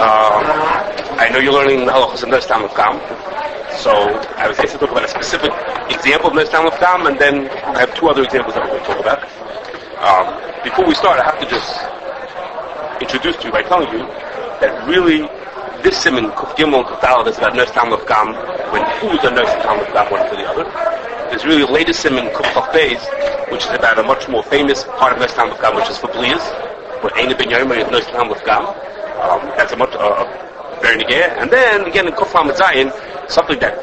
I know you're learning the halachos of Nosein Ta'am Lifgam, so I was asked to talk about a specific example of Nosein Ta'am Lifgam, and then I have two other examples that we're going to talk about. Before we start, I have to just introduce to you by telling you that really this siman, Kuf Gimel and Kuf Daled, is about Nosein Ta'am Lifgam, when foods are Nosein Ta'am Lifgam one to the other. There's really the latest siman, Kuf Chaf Beis, which is about a much more famous part of Nosein Ta'am Lifgam, which is for Blias, where Eina Ben Yomer is Nosein Ta'am Lifgam. That's a much very negay. And then again in Kuf Lamed Zayin, something that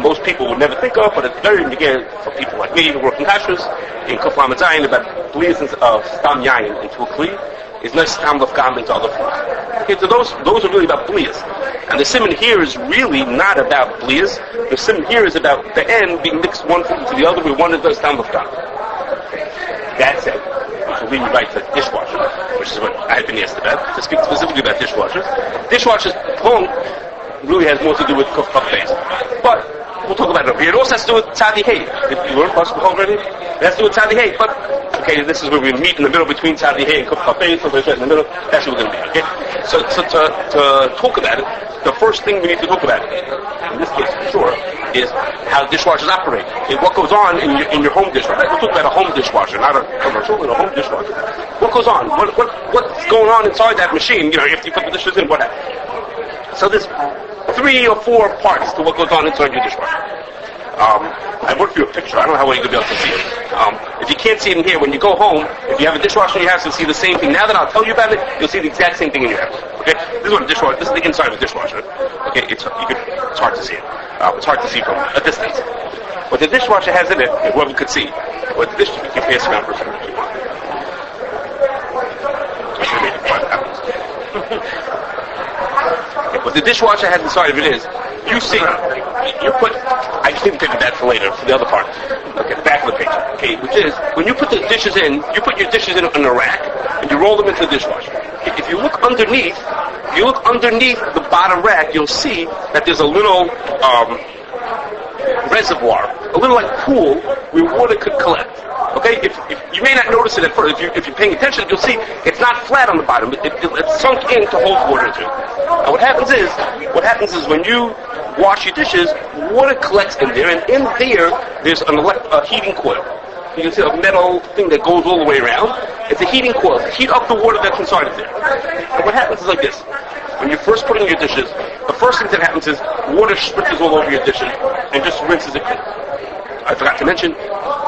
most people would never think of, but it's very negay for people like me who work in Kashrus. In Kuf Lamed Zayin, about Blias of Stam Yayin into a Kli is Nosein Ta'am Lifgam into other foods. Okay, so those are really about Blias. And the siman here is really not about Blias. The siman here is about the end being mixed one food into the other, where one is Nosein Ta'am Lifgam. That's it. Which will lead me right to dishwasher, which is what I had been asked about, to speak specifically about dishwashers. Dishwashers point really has more to do with Kuf Chaf Beis. But we'll talk about it over here. It also has to do with Tzadi Hey. If you learned Pasuk already, it has to do with Tzadi Hey. But, okay, this is where we meet in the middle between Tzadi Hey and Kuf Chaf Beis, so right in the middle, that's what we're going to be, okay? So to talk about it, the first thing we need to talk about, in this case for sure, is how dishwashers operate. And what goes on in your home dishwasher. We're talking about a home dishwasher, not a commercial, but a home dishwasher. What goes on? What's going on inside that machine? You know, if you put the dishes in, what happens? So there's 3 or 4 parts to what goes on inside your dishwasher. I worked you a picture. I don't know how well you're going to be able to see it. If you can't see it in here, when you go home, if you have a dishwasher in your house, you'll see the same thing. Now that I'll tell you about it, you'll see the exact same thing in your house. Okay? This is what a dishwasher. This is the inside of a dishwasher. Okay? It's hard to see it. It's hard to see from a distance. What the dishwasher has in it, whoever could see, what the dishwasher, you can pass around for a second if you want. What the dishwasher has inside of it is, you see, I just need to take that for later, for the other part. Okay, the back of the page. Okay, which is, when you put the dishes in, you put your dishes in a rack, and you roll them into the dishwasher. If you look underneath the bottom rack, you'll see that there's a little reservoir, a little like pool where water could collect. Okay, if you may not notice it at first. If you're paying attention, you'll see it's not flat on the bottom. It's sunk in to hold water into. And what happens is when you wash your dishes, water collects in there, and in there there's a heating coil. You can see a metal thing that goes all the way around. It's a heating coil to heat up the water that's inside of there. And what happens is like this. When you first put in your dishes, the first thing that happens is water spritzes all over your dishes and just rinses it clean. I forgot to mention,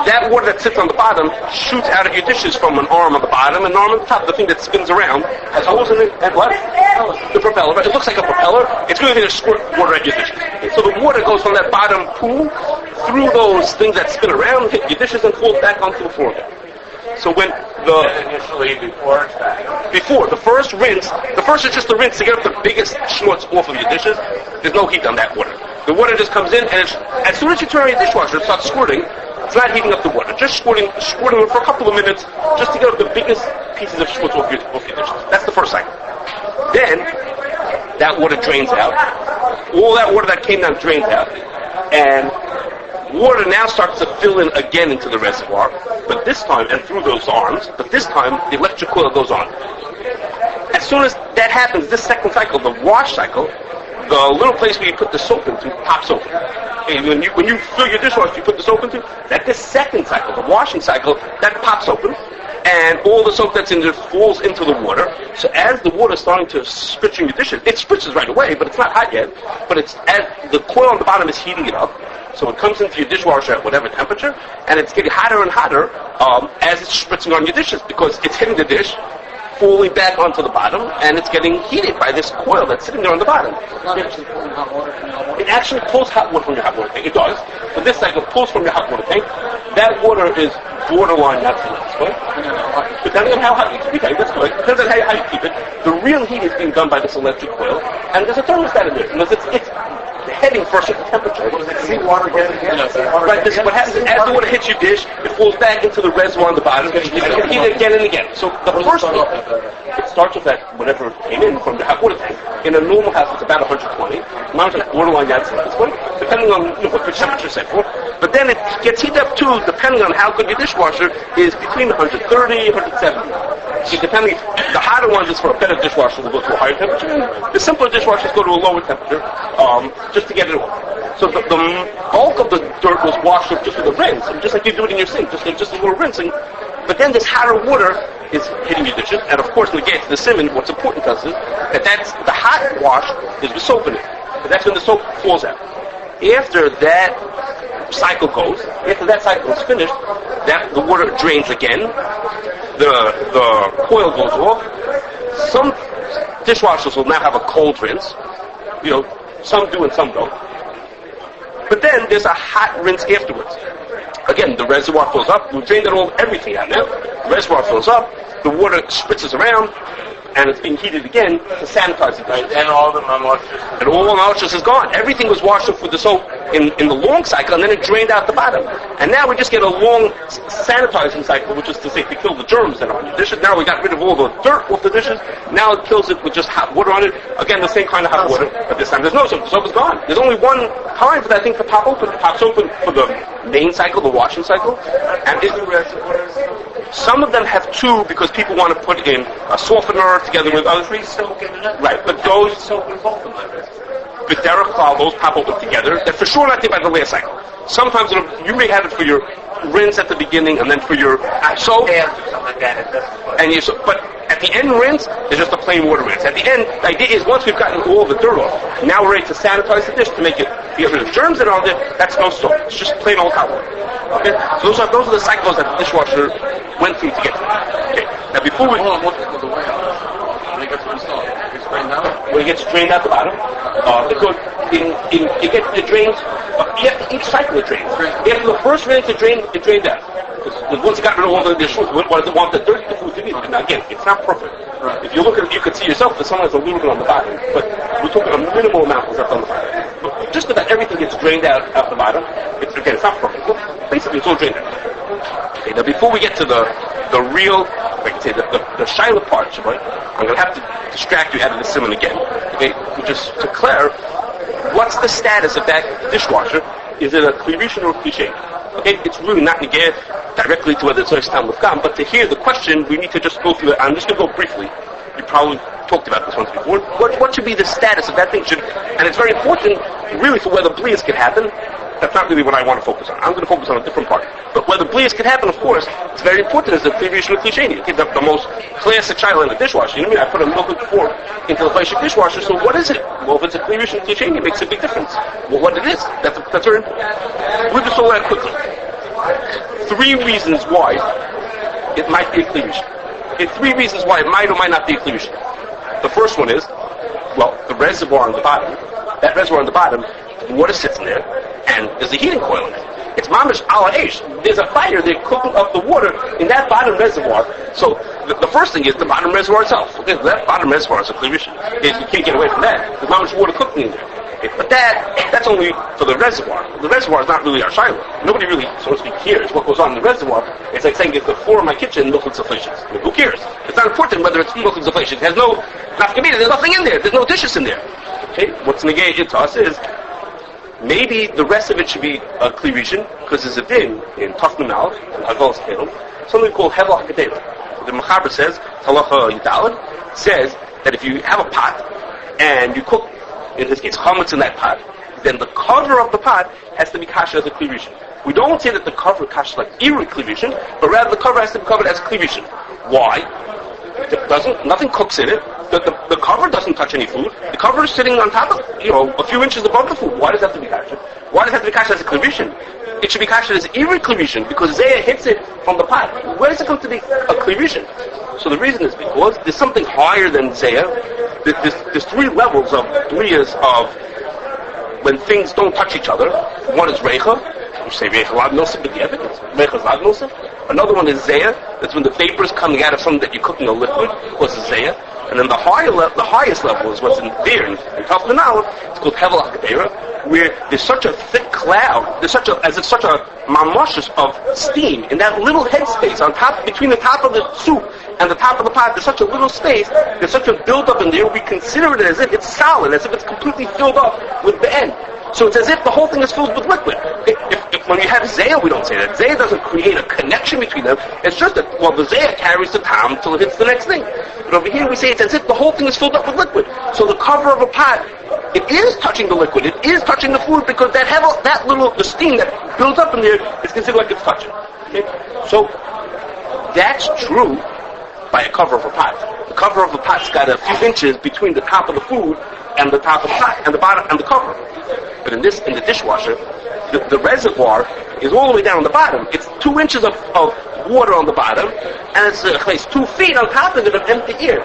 that water that sits on the bottom shoots out of your dishes from an arm on the bottom and an arm on the top. The thing that spins around has holes in it and what? The propeller. It looks like a propeller. It's really going to squirt water at your dishes. So the water goes from that bottom pool through those things that spin around, hit your dishes, and falls back onto the floor again. So when before the first is just the rinse to get up the biggest schmutz off of your dishes. There's no heat on that water. The water just comes in, and as soon as you turn on your dishwasher, it starts squirting. It's not heating up the water, just squirting for a couple of minutes, just to get up the biggest pieces of schmutz off your dishes. That's the first cycle. Then that water drains out. All that water that came down drains out, and water now starts to fill in again into the reservoir, but this time, and through those arms, but this time the electric coil goes on. As soon as that happens, this second cycle, the wash cycle, the little place where you put the soap into pops open. And when you fill your dishwasher, you put the soap into, this second cycle, the washing cycle, that pops open, and all the soap that's in there falls into the water. So as the water's starting to spritz in your dishes, it spritzes right away, but it's not hot yet, but it's as the coil on the bottom is heating it up. So it comes into your dishwasher at whatever temperature, and it's getting hotter and hotter as it's spritzing on your dishes, because it's hitting the dish, falling back onto the bottom, and it's getting heated by this coil that's sitting there on the bottom. It actually pulls hot water from your hot water tank. It does. But this cycle pulls from your hot water tank. That water is borderline not so nice, right? Depending on how hot you keep it, that's good. Depends on how you keep it. The real heat is being done by this electric coil, and there's a thermostat in there. And it's heading for a certain temperature. What is it? Seawater getting again? Right, what happens is as the water hits your dish, it falls back into the reservoir on the bottom, and you heat it again and again. So the first thing, starts with that whatever came in from the hot water tank. In a normal house, it's about 120. Mine like borderline outside this one, depending on what the temperature set for. But then it gets heated up too, depending on how good your dishwasher is, between 130 and 170. So depending, the hotter ones is for a better dishwasher will go to a higher temperature. The simpler dishwashers go to a lower temperature, just to get it off. So the bulk of the dirt was washed up just with a rinse, just like you do it in your sink, just a little rinsing. But then this hotter water is hitting your dishes, and of course when we get to the simmon, what's important to us is that's the hot wash is with soap in it. But that's when the soap falls out. After that cycle goes, after that cycle is finished, the water drains again, the coil goes off. Some dishwashers will now have a cold rinse. Some do and some don't. But then there's a hot rinse afterwards. Again, the reservoir fills up. We've drained everything out now. The reservoir fills up. The water spritzes around, and it's being heated again to sanitize it. Right? And all the mamoshus. And all the mamoshus is gone. Everything was washed off with the soap in the long cycle, and then it drained out the bottom. And now we just get a long sanitizing cycle, which is to say to kill the germs that are on your dishes. Now we got rid of all the dirt off the dishes. Now it kills it with just hot water on it. Again, the same kind of hot water, but this time there's no soap. The soap is gone. There's only one time for that thing to pop open. It pops open for the main cycle, the washing cycle. And some of them have two because people want to put in a softener together with other things. Right, but those soap in both of them. But Derek Klal, those pop open together. They're for sure not there by the last cycle. Sometimes you may have it for your rinse at the beginning and then for your soap. But at the end rinse is just a plain water rinse. At the end, the idea is once we've gotten all the dirt off, now we're ready to sanitize the dish to make it, get rid of the germs that are on there. That's no soap. It's just plain old hot water. Okay? So those are the cycles that the dishwasher went through to get to. Okay. Now before we... When it gets drained out the bottom, it drains. Each cycle it drains. After the first rinse, it drained out. Because once it got rid of all the dishes, what does it want the dirt, the food to be? Now again, it's not perfect. Right. If you look at it, you can see yourself that sometimes a little bit on the bottom, but we're talking a minimal amount was left on the bottom. But just about everything gets drained out the bottom. It's not perfect. Well, basically, it's all drained out. Okay, now before we get to the real, like I say, the Shiloh part, right? I'm going to have to distract you out of the simon again. Okay, just to clear, what's the status of that dishwasher? Is it a cleavation or a cliche? Okay, it's really not negated directly to whether it's Nosein Ta'am Lifgam, but to hear the question, we need to just go through it. I'm just going to go briefly. You probably talked about this once before. What should be the status of that thing? And it's very important, really, for whether blias could happen. That's not really what I want to focus on. I'm going to focus on a different part. But whether blias could happen, of course, it's very important as a cleavation or cliche. Okay, the most classic child in the dishwasher. You know what I mean? I put a milk fork into the classic dishwasher, so what is it? Well, if it's a cleavation or cliche, it makes a big difference. Well, what it is, that's very important. We'll just go that quickly. 3 reasons why it might be a cleavation. Okay, 3 reasons why it might or might not be a cleavation. The first one is, well, the reservoir on the bottom. That reservoir on the bottom, water sits in there, and there's a heating coil in it. It's mamish ala eish. There's a fire. They're cooking up the water in that bottom reservoir. So the first thing is the bottom reservoir itself. Okay, that bottom reservoir is a cleavation. You can't get away from that. There's mamish water cooking in there. Okay, but that's only for the reservoir. The reservoir is not really our shiloh. Nobody really, so to speak, cares what goes on in the reservoir. It's like saying, is the floor of my kitchen milk and sufflations? I mean, who cares? It's not important whether it's milk and sufflations. There's no nafkamina. There's nothing in there. There's no dishes in there. Okay, what's negated to us is maybe the rest of it should be a cleavation, because there's a din in Tafnum Aleph, and Hagos Kelum, something called Hevel HaKadeva. The Mechaber says, Halacha Yudalad, says that if you have a pot, and you cook, in this case, chametz in that pot, then the cover of the pot has to be kasher as a cleavation. We don't say that the cover kasher like Iri cleavation, but rather the cover has to be covered as cleavation. Why? Nothing cooks in it. The cover doesn't touch any food. The cover is sitting on top of, a few inches above the food. Why does it have to be kasher? Why does it have to be kasher as a cleavation? It should be kasher as Iri cleavation, because Zayah hits it from the pot. Where does it come to be a cleavation? So the reason is because there's something higher than Zayah. There's 3 levels of blias of when things don't touch each other. One is Reicha, we say Reicha Lad Nosef, but the other is Reicha Lad Nosef. Another one is Zayah, that's when the vapor is coming out of something that you're cooking a liquid, causes Zayah. And then the highest level is what's in there, in Tafnum Aleph, it's called Hevel HaKadeva, where there's such a thick cloud, there's such a mamoshes of steam in that little headspace on top, between the top of the soup and the top of the pot. There's such a little space, there's such a buildup in there, we consider it as if it's solid, as if it's completely filled up with the end. So it's as if the whole thing is filled with liquid. If when you have Zayah, we don't say that. Zayah doesn't create a connection between them. It's just that, well, the Zayah carries the Ta'am until it hits the next thing. But over here we say it's as if the whole thing is filled up with liquid. So the cover of a pot, it is touching the liquid. It is touching the food because the steam that builds up in there is considered like it's touching. Okay? So that's true by a cover of a pot. The cover of the pot's got a few inches between the top of the food and the top of the pot and the bottom and the cover. But in the dishwasher, the reservoir is all the way down on the bottom. It's 2 inches of water on the bottom, and it's 2 feet on top of it of empty air.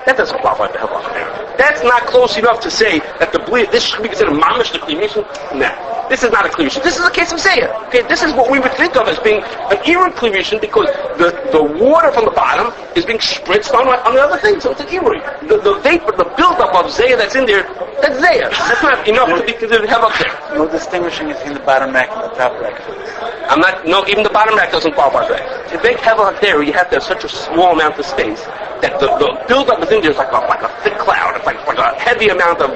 That doesn't qualify to help out there. That's not close enough to say that this should be considered mamish the cleavation. Nah, this is not a cleavation. This is a case of Zayah. Okay, this is what we would think of as being an Eruv cleavation because the water from the bottom is being spritzed on the other thing, so it's an Eruv. The vapor, the buildup of Zayah that's in there, that's Zayah. That's not enough to be considered have up there. No distinguishing between the bottom rack and the top rack. Even the bottom rack doesn't qualify for that. To make hevel there, you have to have such a small amount of space that the buildup is in there is like a thick cloud. It's like a heavy amount of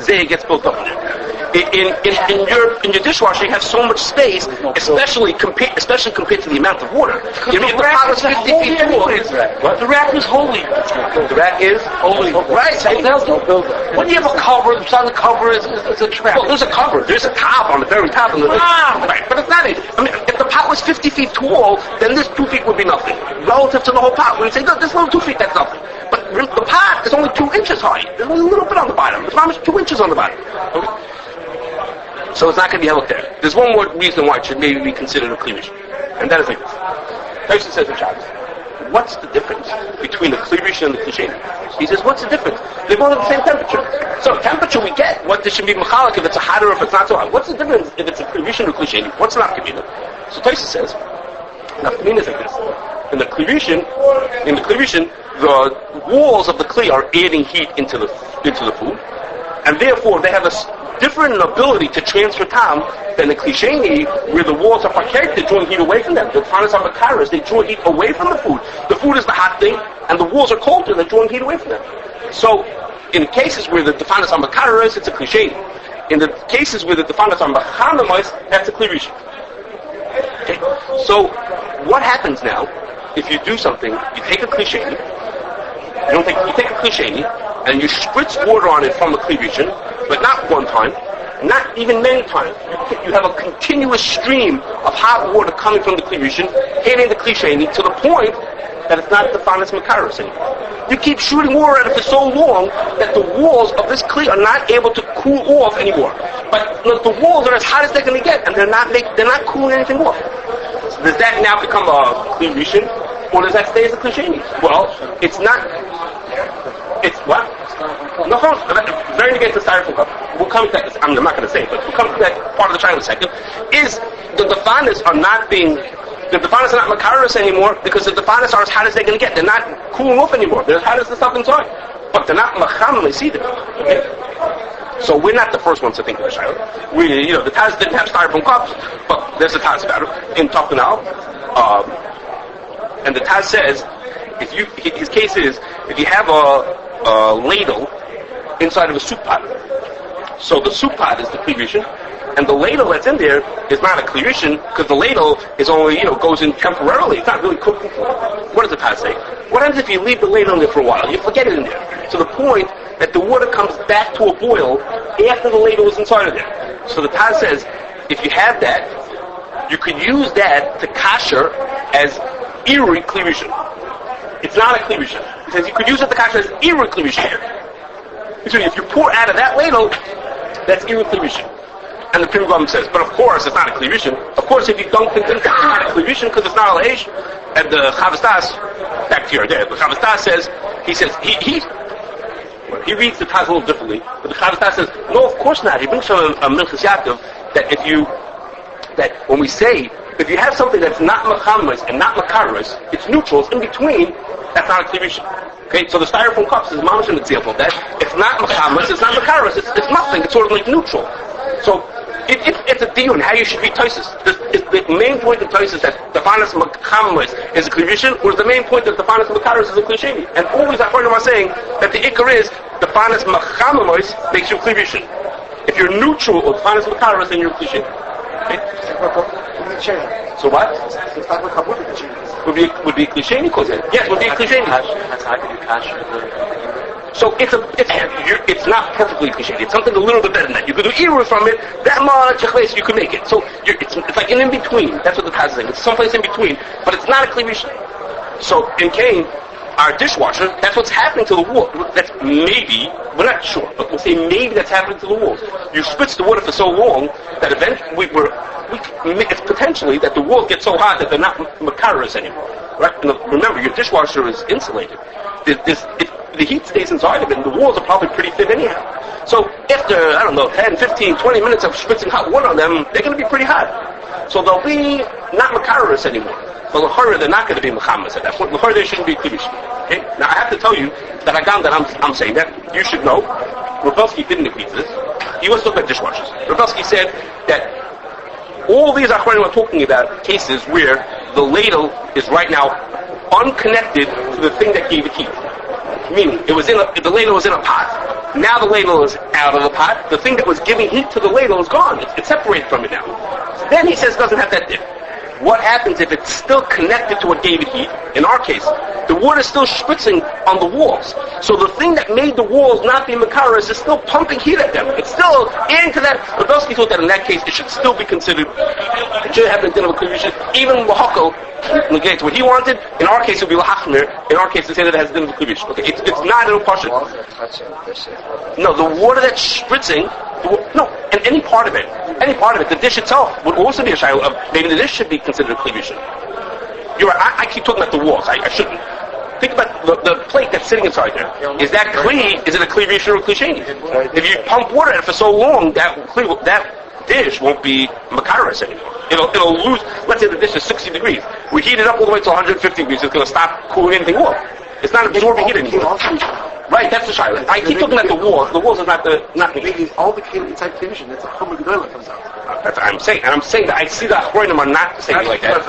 Zayah gets built up in there. In your dishwasher, you have so much space, especially compared to the amount of water. You know, if the pot was 50 feet tall, what? The rack is holy. The rack is holy. Right. So there's no buildup. When you have a cover, inside the cover is a trap. Well, there's a cover. There's a top on the very top. Right. But it's not. If the pot was 50 feet tall, then this 2 feet would be nothing. Relative to the whole pot, we would say, no, this little 2 feet, that's nothing. But the pot is only 2 inches high. There's only a little bit on the bottom. It's almost 2 inches on the bottom. Okay? So it's not going to be held there. There's one more reason why it should maybe be considered a cleavage. And that is like this. Tyson says in Shabbos, what's the difference between the cleavage and the klisheni? He says, what's the difference? They're both at the same temperature. So temperature we get, what this should be mechalik if it's a hotter or if it's not so hot. What's the difference if it's a cleavage or a klisheni? What's an afkamina? So Tyson says, an afkamina is like this. In the cleavage, the walls of the kli are adding heat into the food, and therefore they have a different ability to transfer Ta'am than the klisheni, where the walls are parquet, they're drawing heat away from them. The fanas are makaras, they draw heat away from the food. The food is the hot thing, and the walls are colder, they're drawing heat away from them. So, in cases where the fanas are makaras, it's a klisheni. In the cases where the fanas are machanamas, that's a klirish. Okay? So, what happens now, if you do something, you take a klisheni, you take a klisheni, and you spritz water on it from the klivishon, but not one time, not even many times. You have a continuous stream of hot water coming from the klivishon, hitting the klisheni to the point that it's not the fanas makaros anymore. You keep shooting water at it for so long that the walls of this kli are not able to cool off anymore. But the walls are as hot as they're going to get, and they're not cooling anything off. So does that now become a klivishon, or does that stay as a klisheni? Well, it's not. It's what? No, very against the styrofoam cup. We'll come to that. I'm not going to say it, but we'll come to that part of the trial in a second. Is the fanas are not being. The fanas are not makaras anymore because the fanas are as hot as they're going to get. They're not cooling off anymore. They're as hot as the stuff inside. But they're not machamas either. Okay? So we're not the first ones to think of the child. The Taz didn't have styrofoam cups, but there's a Taz about it in Takunal. And the Taz says, his case is, if you have a ladle inside of a soup pot. So the soup pot is the klivishon, and the ladle that's in there is not a klivishon because the ladle is only, goes in temporarily. It's not really cooking. What does the Taz say? What happens if you leave the ladle in there for a while? You forget it in there. To the point that the water comes back to a boil after the ladle is inside of there. So the Taz says, if you have that, you could use that to kasher as Iri klivishon. It's not a klivishon. He says you could use it to kasher as Iri klivishon. If you pour out of that ladle, that's Iri klivishon. And the Pegimah says, but of course it's not a klivishon. Of course, if you don't think it's not a klivishon because it's not a leish, and the Chavastas, back to your day, the Chavastas says, he reads the Taz a little differently, but the Chavastas says, no, of course not. He brings from a Milchus Yaakov that when we say, if you have something that's not machamas and not makaras, it's neutrals in between, that's not a klivishon. Okay, so the styrofoam cups is mamish an example of that. It's not machamas, it's not makaras, it's nothing, it's sort of like neutral. So it's a deal on how you should read Tosis. The main point of Tosis that the Fanas Makamas is a Klivishin, or is the main point that the Fanas Makaras is a Klisheni. And always according to saying that the Ikar is the Fanas Makamas makes you Klivishin. If you're neutral with Fanas Makaras, then you're Klisheni. Okay? So what? Would be a Klisheni Kozen. Yes, would be a Klisheni. So it's not perfectly Klisheni. It's something a little bit better than that. You could do Irur from it, that much you could make it. So it's like an in-between. That's what the Taz is saying. It's someplace in between, but it's not a Klivishin. So in Cain, our dishwasher, that's what's happening to the wall. That's maybe, we're not sure, but we'll say maybe that's happening to the walls. You spritz the water for so long that eventually it's potentially that the walls get so hot that they're not makaras anymore. Right? And remember, your dishwasher is insulated. The heat stays inside of it, and the walls are probably pretty thin anyhow. So after, 10, 15, 20 minutes of spritzing hot water on them, they're going to be pretty hot. So they'll be not makaras anymore. But l'chara, they're not going to be mechamas at that point. L'chara, they shouldn't be klivish. Okay? Now, I have to tell you that I'm saying that, you should know, Rabelsky didn't agree to this. He was talking about dishwashers. Rabelsky said that all these achronim are talking about cases where the ladle is right now unconnected to the thing that gave it heat. Meaning, the ladle was in a pot. Now the ladle is out of the pot. The thing that was giving heat to the ladle is gone. It's separated from it now. So then he says it doesn't have that dip. What happens if it's still connected to what gave it heat? In our case, the water is still spritzing on the walls. So the thing that made the walls not be makaras is still pumping heat at them. It's still into that. Rabelsky thought that in that case it should still be considered. It should have been done with Klivishin. Even Lahako negates what he wanted. In our case it would be Lahachmir. In our case, they say that it has done with Klivishin. Okay, it's not an option. No, the water that's spritzing. And any part of it, the dish itself would also be a shayla of maybe the dish should be considered a Klivishin. You're right, I keep talking about the walls. I shouldn't. Think about the plate that's sitting inside there. Is that kli? Is it a Klivishin or a Klisheni? If you pump water in it for so long, that dish won't be makaras anymore. It'll lose. Let's say the dish is 60 degrees. We heat it up all the way to 150 degrees. It's going to stop cooling anything off. It's not absorbing heat anymore. Right, that's the shayla. I keep talking about the walls. The walls are not the. All the kelim inside Klivishin, that's a Chomer Gedolah comes out. That's what I'm saying. And I'm saying that I see the achronim are not saying it like that.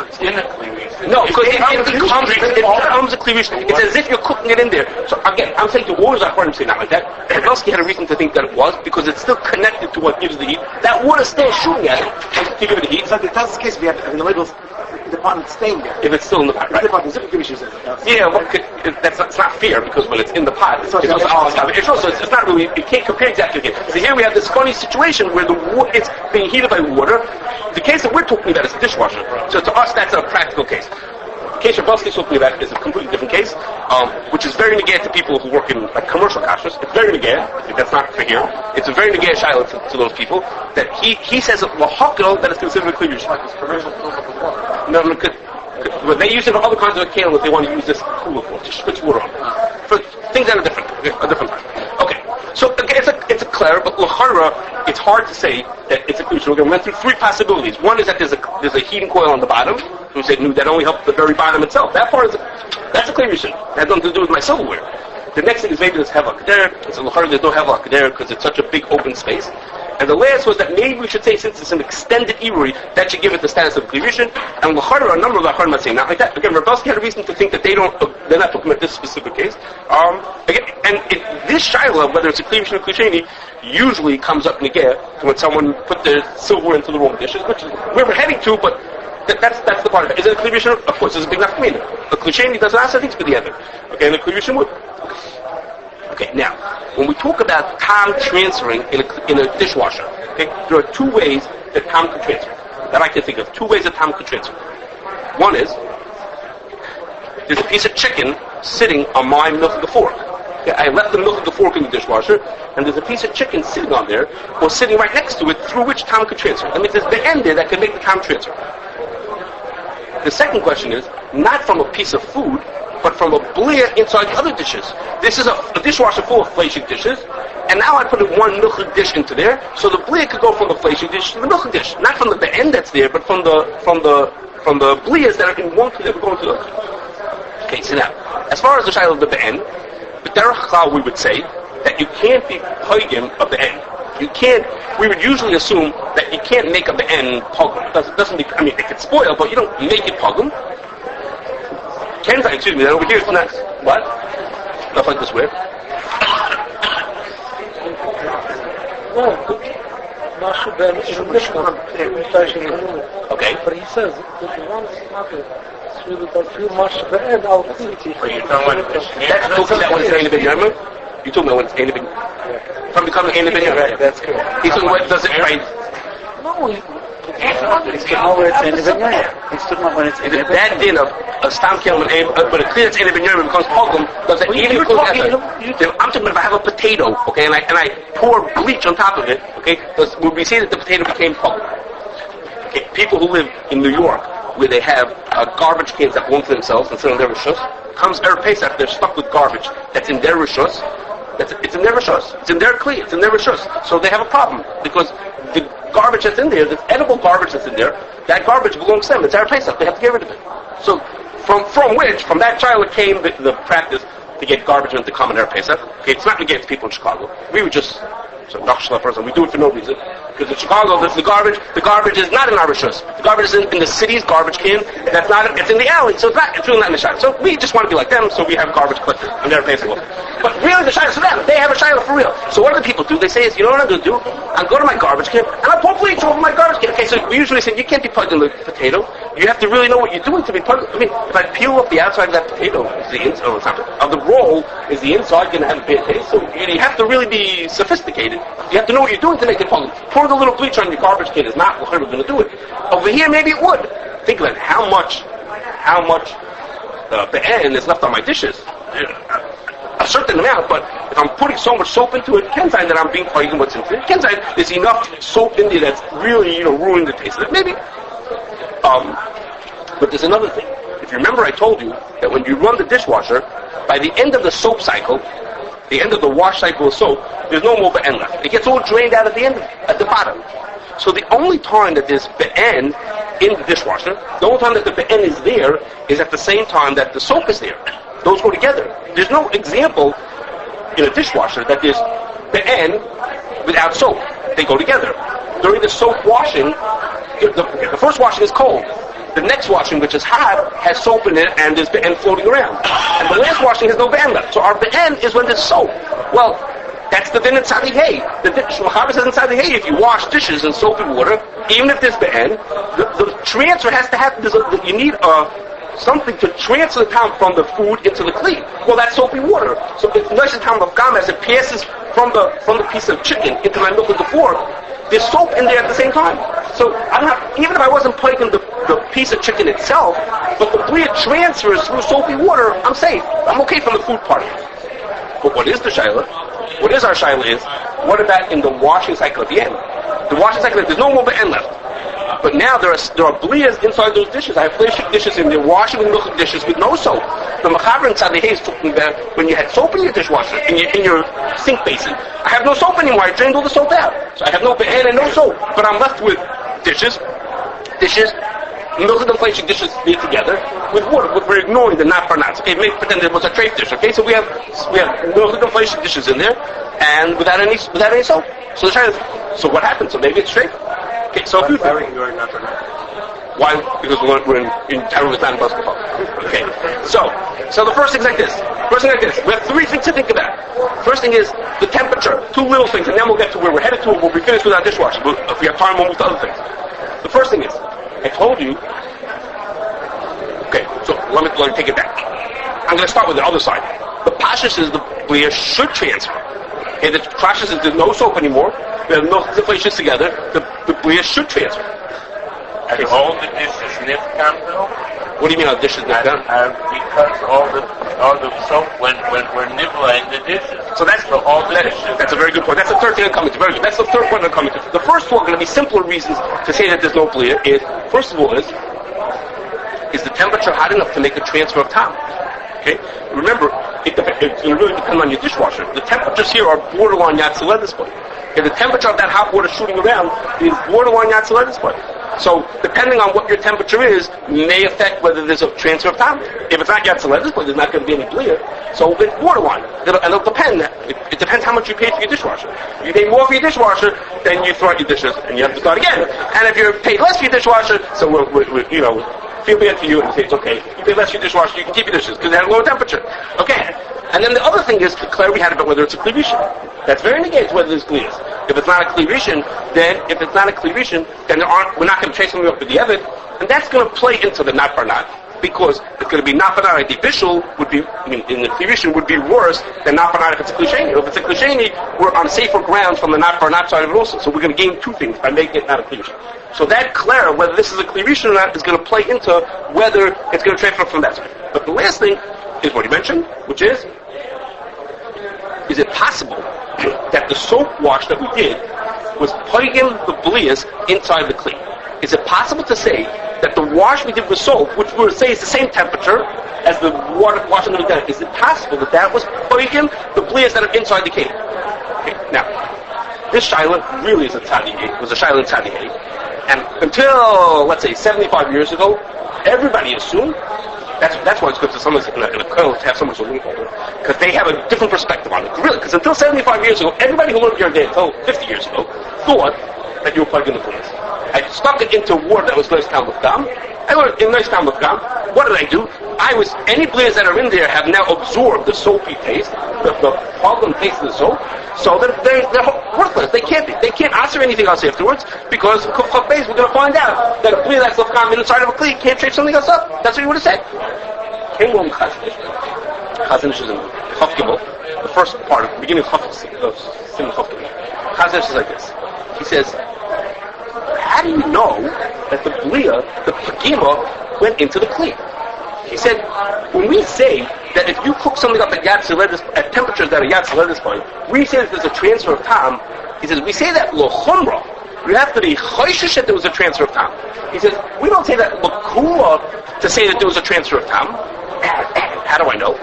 No, because it becomes a Klivish. It's as if you're cooking it in there. So again, I'm saying the water's achronim say not like that. Rabelsky had a reason to think that it was, because it's still connected to what gives the heat. That water stays shooting at it to give it the heat. So if that's the case, we have the labels, the pot staying there. If it's still in the pot, right? Yeah, well, it's not fair, because when it's in the pot, it's not really, you can't compare exactly again. So here we have this funny situation where it's being heated by water. The case that we're talking about is a dishwasher. So to us, that's a practical case. The case Rabelsky is talking about is a completely different case, which is very negated to people who work in commercial kashrus. It's very negated. That's not for here. It's a very negated shiloh to those people that he says lahakil that is considered a klivish. No, but they use it for other kinds of kelim if they want to use this cooler for to spritz water on. For things that are different. Okay. So again, it's a clear, but l'chara, it's hard to say that it's a klivish. We went through three possibilities. One is that there's a heating coil on the bottom. We said that only helps the very bottom itself. That part that's a klivish. That has nothing to do with my silverware. The next thing is maybe there's hevak there. It's a l'chara, there's no hevak there because it's such a big open space. And the last was that maybe we should say, since it's an extended irui, that should give it the status of klivishin. And l'chara, a number of l'chara are saying not like that. Again, Rabelsky had a reason to think that they're not talking about this specific case. This shaila, whether it's a klivishin or klisheni, usually comes up negeh when someone put their silver into the wrong dishes, which is where we're heading to, but that's the part of it. Is it a klivishin? Of course, there's a big nafkamina. A klisheni doesn't ask things for the other. Okay, and a klivishin would. Okay, now, when we talk about tam transferring in a dishwasher, okay, there are two ways that tam can transfer, that I can think of. Two ways that tam can transfer. One is, there's a piece of chicken sitting on my milk of the fork. Okay, I left the milk of the fork in the dishwasher, and there's a piece of chicken sitting on there, or sitting right next to it, through which tam can transfer. That means there's the end there that can make the tam transfer. The second question is, not from a piece of food, but from a blia inside the other dishes. This is a dishwasher full of fleshing dishes, and now I put one milchig dish into there, so the blia could go from the fleshing dish to the milchig dish, not from the end that's there, but from the blias that are in one that are going to the. Okay, so now, as far as the shaila of the be'en, but derech klal we would say that you can't be Pegimah of the end. You can't. We would usually assume that you can't make up the end Pegimah. Doesn't. I mean, it could spoil, but you don't make it Pegimah. Excuse me. Then over here it's not. What? Not like this way. Okay. But he says that the one matter is really that few much the end out of it. But you don't want to... That's talking about when it's Ein Ben Yarmah? You talking about when it's Ein Ben from becoming Ein Ben Yarmah? That's good. He's talking about does it right? No, He's talking about when it's in the Vinaya. He's talking about when it's in the That din of Stam Kiel and but it clear it's Ein Ben Yarmah becomes Pogum, does it even include effort? I'm talking about if I have a potato, okay, and I pour bleach on top of it, okay, would we say that the potato became Pogum? Okay, people who live in New York, where they have garbage cans that belong to themselves and sit on their rishus, comes Erev Pesach, they're stuck with garbage that's in their rishus. It's in their rishus. It's in their kli. It's in their rishus. So they have a problem because the garbage that's in there, the edible garbage that's in there, that garbage belongs to them. It's Erev Pesach. They have to get rid of it. So from that child came the practice to get garbage into common Erev Pesach. Okay, it's not against people in Chicago. We would just we do it for no reason. Because in Chicago, the garbage is not in our rishus. The garbage is in the city's garbage can. It's in the alley, so it's really not in the shayla. So we just want to be like them, so we have garbage collectors and they're paying for it. But really, the shayla is for them. They have a shayla for real. So what do the people do? They say, you know what I'm going to do? I'll go to my garbage can and I'll pour bleach over my garbage can. Okay, so we usually say you can't be plugged in the potato. You have to really know what you're doing to be plugged. I mean, if I peel up the outside of that potato, it's the inside of the roll is the inside going to have a bad taste. So you have to really be sophisticated. You have to know what you're doing to make it plugged. Pour the little bleach on your garbage can is not what we're going to do it. Over here, maybe it would. Think of it. How much be'en is left on my dishes? A certain amount, but if I'm putting so much soap into it, can sign that I'm being Pegimah what's into it. Can sign there's enough soap in there that's really, ruining the taste of it. Maybe. But there's another thing. If you remember, I told you that when you run the dishwasher, by the end of the soap cycle, the end of the wash cycle of soap, there's no more be'en left. It gets all drained out at the end, at the bottom. So the only time that there's be'en in the dishwasher, the only time that the be'en is there is at the same time that the soap is there. Those go together. There's no example in a dishwasher that there's be'en without soap. They go together. During the soap washing, the first washing is cold. The next washing, which is hot, has soap in it and there's be'en floating around. And the last washing has no be'en left. So our be'en is when there's soap. Well, that's the din in Tzadi Hay. The Shulchan says in Tzadi Hay, if you wash dishes in soapy water, even if there's be'en, the transfer has to happen. You need something to transfer the time from the food into the kli. Well, that's soapy water. So if Nosein Ta'am Lifgam, as it passes from the piece of chicken into my milk with the fork, there's soap in there at the same time. So even if I wasn't putting the piece of chicken itself, but the bleach transfers through soapy water, I'm safe. I'm okay from the food part. But what is the shayla? What is our shayla is, what about in the washing cycle at the end? The washing cycle, there's no more be'en left. But now there are blias inside those dishes. I have fleshik dishes in there, washing with milk dishes with no soap. The Mechaber in Tzadi Hay is talking about when you had soap in your dishwasher, in your sink basin. I have no soap anymore. I drained all the soap out. So I have no be'en and no soap. But I'm left with dishes, milk and fleshik dishes made together with water. We're ignoring the not for nots. Okay, pretend it was a treif dish. Okay, so we have milk and fleshik dishes in there, and without any soap. So so what happens? So maybe it's treif. Okay, so if you why? Because we're in Taruvatan basketball. Okay, so the first thing's like this. We have three things to think about. First thing is the temperature. Two little things, and then we'll get to where we're headed to. We'll be finished with our dishwasher. If we have time, we'll move to other things. The first thing is, I told you. Okay, so let me take it back. I'm going to start with the other side. The pashas is the bleach should transfer. Okay, the pashas is there's no soap anymore. We have milk and fleshik together. The bleach should transfer. And all the dishes nifgam though? What do you mean all the dishes nifgam? Because all the soap when we're nibbling in the dishes. So that's a very good point. That's the third thing I'm coming to. Very good. That's the third point I'm coming to. The first two are going to be simpler reasons to say that there's no bleach. Is first of all is the temperature hot enough to make a transfer of time? Okay. Remember, it's going to really depend on your dishwasher. The temperatures here are borderline Yatzileh display. Okay, the temperature of that hot water shooting around is borderline Yatzileh display. So depending on what your temperature is, may affect whether there's a transfer of time. If it's not Yatzaledis, but there's not going to be any blear. So with water wine, it'll depend. It depends how much you pay for your dishwasher. If you pay more for your dishwasher, then you throw out your dishes and you have to start again. And if you pay less for your dishwasher, so we're feel bad for you and say it's okay. You pay less for your dishwasher, you can keep your dishes because they have lower temperature. Okay. And then the other thing is the clarity we had about whether it's a cleavation. That's very negates whether there's cleavage. If it's not a cleavation, then we're not going to trace something up with the evid, and that's going to play into the not bar not. Because it's going to be not bar not, the bishul would be, in the cleavation would be worse than not bar not if it's a klisheni. If it's a klisheni, we're on safer ground from the not bar not side of it also. So we're going to gain two things by making it not a cleavation. So that clear, whether this is a cleavation or not, is going to play into whether it's going to transfer from that side. But the last thing is what he mentioned, which is it possible that the soap wash that we did was poiging the blias inside the kli? Is it possible to say that the wash we did with soap, which we would say is the same temperature as the water washing that we did, is it possible that was poiging the blias that are inside the kli? Okay, now, this shaila really is a tzaddik, was a shaila in tzaddik. And until, let's say, 75 years ago, everybody assumed, that's why it's good to someone in a kernel to have someone who's a loophole, because they have a different perspective on it. Really, because until 75 years ago, everybody who learned your day until 50 years ago thought that you were plugging the blias. I stuck it into water that was Nosein Ta'am Lifgam. I learned in Nosein Ta'am Lifgam. What did I do? Any blias that are in there have now absorbed the soapy taste, the problem taste of the soap, so that they're worthless. They can't answer anything else afterwards, because we're going to find out that a blia that's Lifgam inside of a kli can't shape something else up. That's what you would have said. Came along Kashrus. Kashrus is in Chaf Gimel, the first part of the beginning of Sin Chaf Gimel. Kashrus is like this. He says, how do you know that the blia, the Pegimah, went into the kli? He said, when we say that if you cook something up at temperatures that are Yatzaledis point, we say that there's a transfer of tam. He says, we say that lo chumra. You have to be choishish that there was a transfer of tam. He says, we don't say that lo kula to say that there was a transfer of tam. How do I know?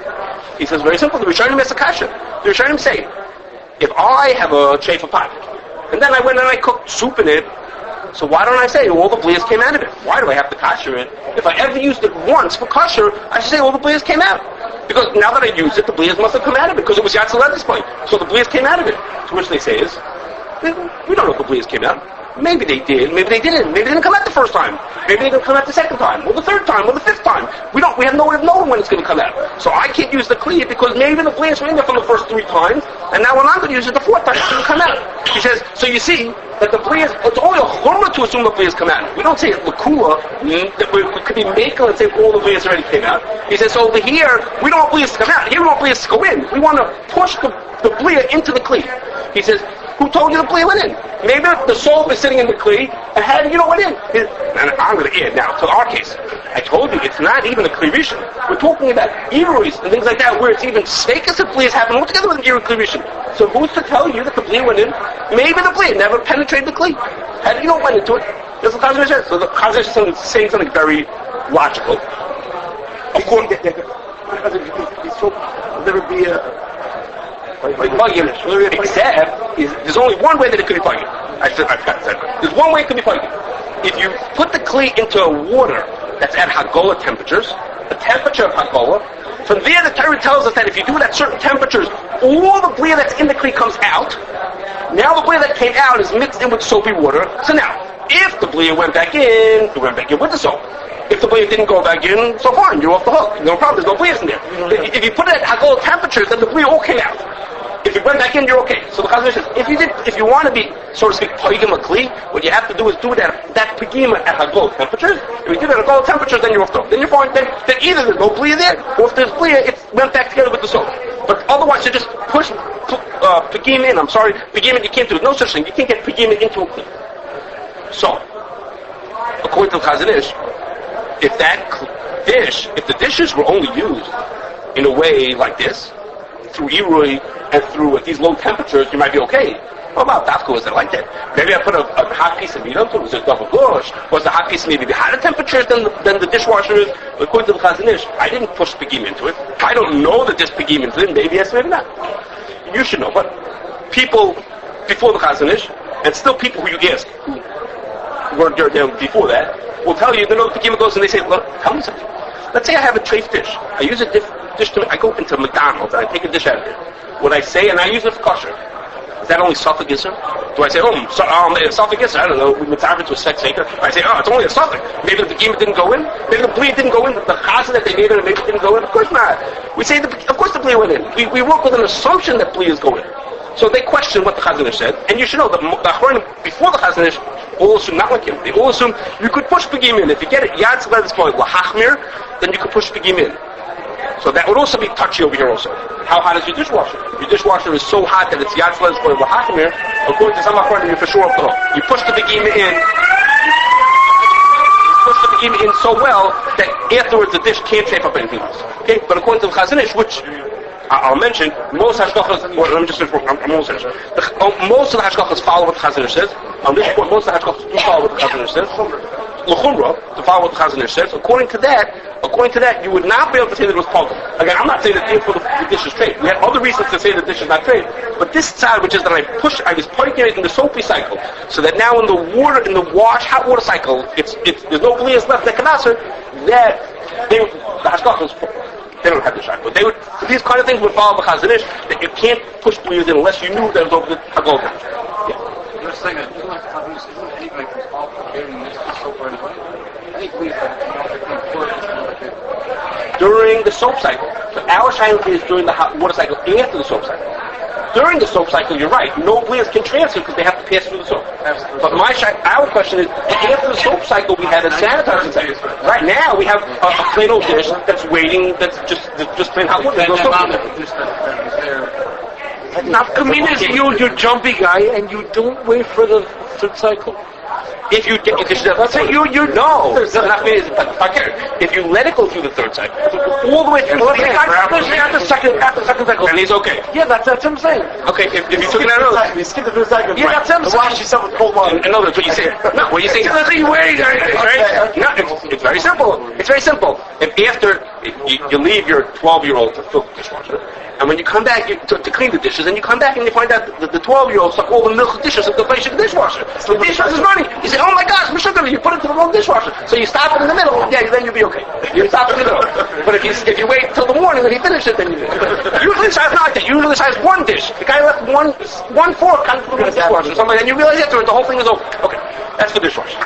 He says, very simple. The Rishonim ask a kasha. The Rishonim say, if I have a trefa pot, and then I went and I cooked soup in it, so why don't I say all the blias came out of it? Why do I have to kosher it? If I ever used it once for kosher, I should say all the blias came out. Because now that I used it, the blias must have come out of it, because it was Yatzaledis point. So the blias came out of it. To which they say is, we don't know if the blias came out. Maybe they did, maybe they didn't. Maybe they didn't come out the first time. Maybe they didn't come out the second time, or the third time, or the fifth time. We have no way of knowing when it's going to come out. So I can't use the kli because maybe the blias were in there from the first 3 times, and now we're not going to use it the 4th time it's going to come out. He says, so you see that the blias, it's only a chumrah to assume the blias come out. We don't say l'kula, that we could be making and say all the blias already came out. He says, so over here, we don't want blias to come out. Here we want blias to go in. We want to push the blia into the kli. He says, who told you the blia went in? Maybe the soap is sitting in the kli, and how do you know it went in? And I'm going to add now to our case. I told you it's not even a cleavation. We're talking about iruis and things like that, where it's even steakus if blias happen altogether with an iru cleavation. So who's to tell you that the blia went in? Maybe the blia never penetrated the kli. How do you know it went into it? This is the Chazon says. So the Chazon is saying something very logical. Of course, the soap will never be a... Except, there's only one way that it could be puggy. I forgot to say. There's one way it could be puggy. If you put the kli into water that's at Hagolah temperatures, the temperature of Hagolah, from there the Torah tells us that if you do it at certain temperatures, all the blia that's in the kli comes out. Now the blia that came out is mixed in with soapy water. So now, if the blia went back in, it went back in with the soap. If the blia didn't go back in, so fine, you're off the hook. No problem, there's no blias in there. If you put it at Hagolah temperatures, then the blia all came out. If it went back in, you're okay. So the Chazon says, if you want to be, so to speak, Pegimah kli, what you have to do is do it at that Pegimah at Hagolah temperatures. If you do it at Hagolah temperatures, then you're off the hook. Then you're fine. Then either there's no blia there, or if there's blia, it went back together with the soap. But otherwise, you just push Pegimah in. I'm sorry, Pegimah, you can't do it. No such thing. You can't get Pegimah into a kli. So, according to the Chazon, if if the dishes were only used in a way like this, through Irui and through at these low temperatures, you might be okay. What about Dafka? Was it like that? Maybe I put a hot piece of meat onto it. Was it double gush? Was the hot piece maybe hotter temperatures than the dishwasher is? According to the Chazon, I didn't push Pegimah into it. I don't know that this Pegimah is in. Maybe yes, maybe not. You should know. But people before the Chazon, and still people who you ask, before that, will tell you, the Pegimah goes and they say, look, tell me something. Let's say I have a treif dish. I use a dish I go into McDonald's and I take a dish out of it. What I say, and I use it for kosher. Is that only Suffolk Isser? Do I say, Suffolk Isser, I don't know, we mitzvah to a sex maker. I say, it's only a Suffolk. Maybe the Pegimah didn't go in. Maybe the Bli didn't go in. The chazan that they made it, maybe didn't go in. Of course not. We say, of course the Bli went in. We work with an assumption that Bli is going in. So they question what the Chazanish said, and you should know that the Achronim, before the Chazanish, all assume not like him. They all assume you could push Pegimah in. If you get it, Yad Tzved is called Lahachmir, then you could push Pegimah in. So that would also be touchy over here also. How hot is your dishwasher? If your dishwasher is so hot that it's Yad Tzved is called Lahachmir, according to some Achronim, you're for sure off the hook. You push the Pegimah in, so well that afterwards the dish can't shape up anything else. Okay? But according to the Chazanish, which I'll mention, most hashgachas, most of the hashgachas follow what the Chazanish says. On this point, most of the hashgachas do follow what the Chazanish says. L'chumra, to follow what the Chazanish says. According to that, you would not be able to say that it was pogum. Again, I'm not saying that therefore the dish is trade. We have other reasons to say the dish is not trade. But this side, which is that I was putting it in the soapy cycle, so that now in the hot water cycle, there's no gliyas left that can answer, that the hashgachas, they don't have the shot. But these kind of things would follow the Chazanish, that you can't push gliyas in unless you knew that it was over the hagol. Yeah. You're saying that you like Chazanish, isn't it like this all preparing this soap right away? I think during the soap cycle. So our shaila is during the hot water cycle after the soap cycle. During the soap cycle, you're right. No gliyas can transfer because they have to pass through the soap. But our question is, after the soap cycle, we had a sanitizing cycle. Right now, we have a plain old dish that's waiting, that's just plain hot water. There's no soap. Not committed you're jumpy guy and you don't wait for the third cycle. If you get, let's say you know, if you let it go through the third cycle, all the way through, after the second cycle, and he's okay. Yeah, that's what I'm saying. Okay, if you took it out of you skip the third cycle. Yeah, that's what I'm saying. Wash yourself with cold water. No, that's what you say. No, what you say? That's what you wait, right? No, it's very simple. It's very simple. If after you leave your 12-year-old to fill the dishwasher, and when you come back to clean the dishes, and you come back and you find out that the 12-year-old stuck all the milk dishes in the dishwasher. So the dishwasher's running. You say, oh my gosh, you put it to the wrong dishwasher. So you stop it in the middle, then you'll be okay. You stop it in the middle. But if you wait till the morning when he finishes it, then you usually the size not like that. Usually the size one dish. The guy left one fork on the dishwasher or something, and you realize afterwards the whole thing is over. Okay, that's the dishwasher.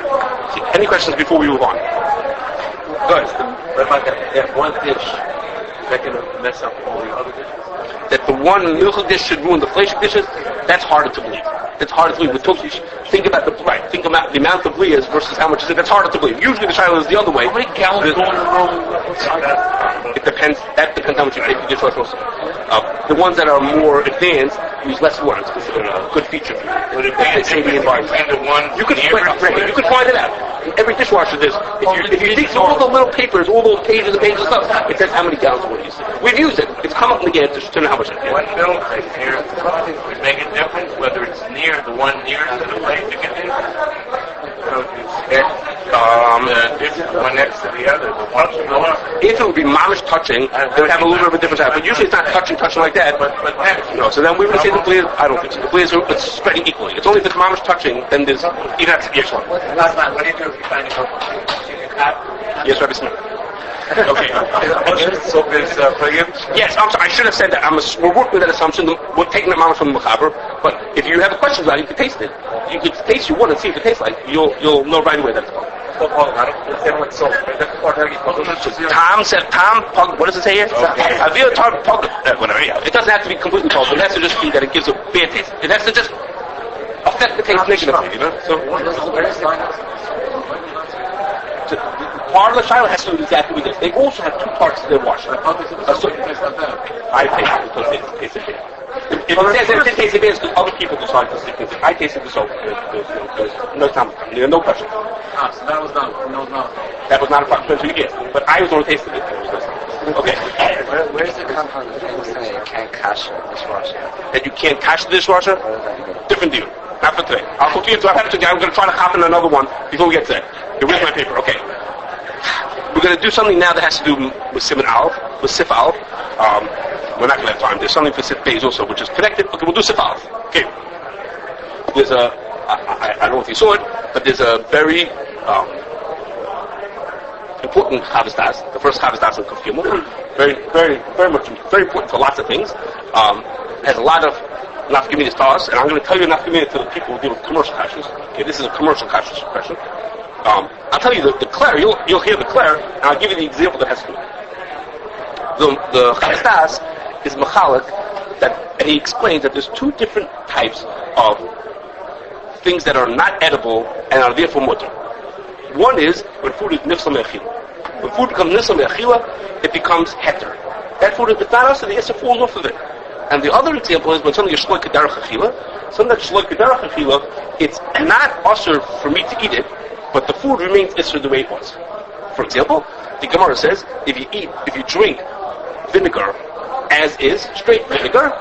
Any questions before we move on? Good. What about that one dish that can mess up all the other dishes? That the one milk dish should ruin the flesh dishes, that's harder to believe. It's harder to believe. Think about the amount of bliyas versus how much is it. That's harder to believe. Usually the shaila is the other way. How many gallons go in a row? It depends. That depends how much you take the dishwasher also. The ones that are more advanced use less water. It's considered a good feature for you. But if they say the environment, you could find it out. In every dishwasher, if you dig through all the little papers, all those pages and pages of stuff, it says how many gallons of water you use. We've used it. It's come up in the gas to know how much it is. what film right here would make a difference whether it's near the one nearest to the place to get in. So the one next to the other, the one to the left. If it would be mamish touching, it would have a little bit of a different sound. But usually it's not touching like that. But no. So then we would say the blades. I don't think so. The blades are spreading equally. It's only if it's mamish touching, then there's even have to yes one. Last time, what do you do if you find it? Yes, Rabbi Smith. Okay. So there's Yes, I'm sorry. I should have said that. We're working with that assumption. We're taking the mamish from the mechaber. But if you have questions about it, you can taste it. You can taste your one and see if it tastes like. You'll know right away that it's called. Tom said, what does it say here? Avil Tom Pug, whatever, yeah. It doesn't have to be completely cold, but it has to just be that it gives a bad taste. It has to just affect the taste negatively, you know? So, part of the shaila has to do exactly with this. They also have two parts to their washing. I taste it because it tastes bad. If it says it tastes bad, it's because other people decide to stick with it. I tasted the soap. There's no time. There's no question. So that was done. That was not a problem. Yes, but I was the one who tasted it. Okay. Where does it come from? The famous thing that you can't cash the dishwasher. That you can't cash the dishwasher? Different deal. Not for today. I'll continue to. I'm going to try to hop in another one before we get to that. Here's my paper. Okay. We're going to do something now that has to do with Simon Aleph, with Sif Aleph. We're not going to have time. There's something for Sif Beis also, which is connected. Okay, we'll do Sif Aleph. Okay. There's I don't know if you saw it. but there's a very important Chavos Das, the first Chavos Das in Kuf Gimel. Very, very, very much, very important for lots of things. Has a lot of nafkaminas to us, and I'm going to tell you nafkaminas to the people who deal with commercial kashrus. Okay, this is a commercial kashrus question. I'll tell you the Claire, you'll hear the Claire, and I'll give you the example that has to do. The Chavos Das is machalik, and he explains that there's two different types of things that are not edible and are therefore mutter. One is when food is nifsal me'achila. When food becomes nifsal me'achila, it becomes heter. That food is not us, and the Yisra falls off of it. And the other example is when something is shloi k'derech achila. Something that's shloi k'derech achila, it's not usher for me to eat it, but the food remains Isra the way it was. For example, the Gemara says, if you drink vinegar as is, straight vinegar,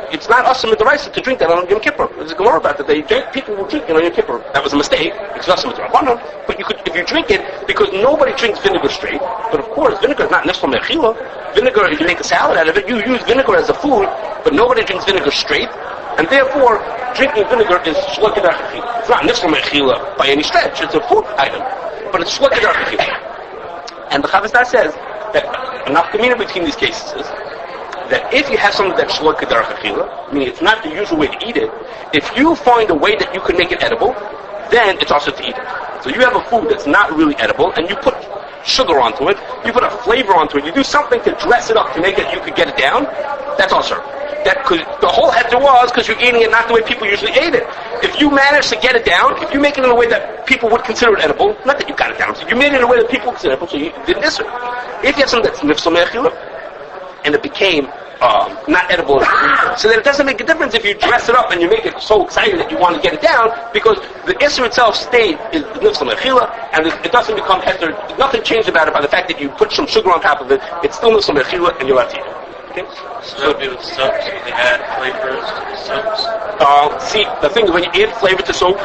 it's not Asam Midaraisa to drink that on Yom Kippur. There's a Gemara about that. People will drink it on Yom Kippur. That was a mistake, because Asam Midaraisa. But if you drink it, because nobody drinks vinegar straight, but of course, vinegar is not Nifsal Mechila. Vinegar, if you make a salad out of it, you use vinegar as a food, but nobody drinks vinegar straight, and therefore, drinking vinegar is Shloi Kedar Chachila. It's not Nifsal Mechila by any stretch, it's a food item, but it's Shloi Kedar Chachila. And the Chavos Das says that a nafkamina between these cases is that if you have something that's shloi kedar chachila, meaning it's not the usual way to eat it, if you find a way that you can make it edible, then it's also to eat it. So you have a food that's not really edible, and you put sugar onto it, you put a flavor onto it, you do something to dress it up to make it, you could get it down, that's also. That could, the whole heter was because you're eating it not the way people usually ate it. If you manage to get it down, if you make it in a way that people would consider it edible, not that you got it down, so you made it in a way that people consider edible, so you didn't miss it. If you have something that's nifsal me'achila, and it became not edible, so then it doesn't make a difference if you dress it up and you make it so exciting that you want to get it down, because the Isser itself stayed is nifsal me'achila, and it doesn't become heter. Nothing changed about it by the fact that you put some sugar on top of it. It's still nifsal me'achila, and you're allowed to eat it. Okay? So do with soaps, they add flavors to soaps? See, the thing is, when you add flavor to soap,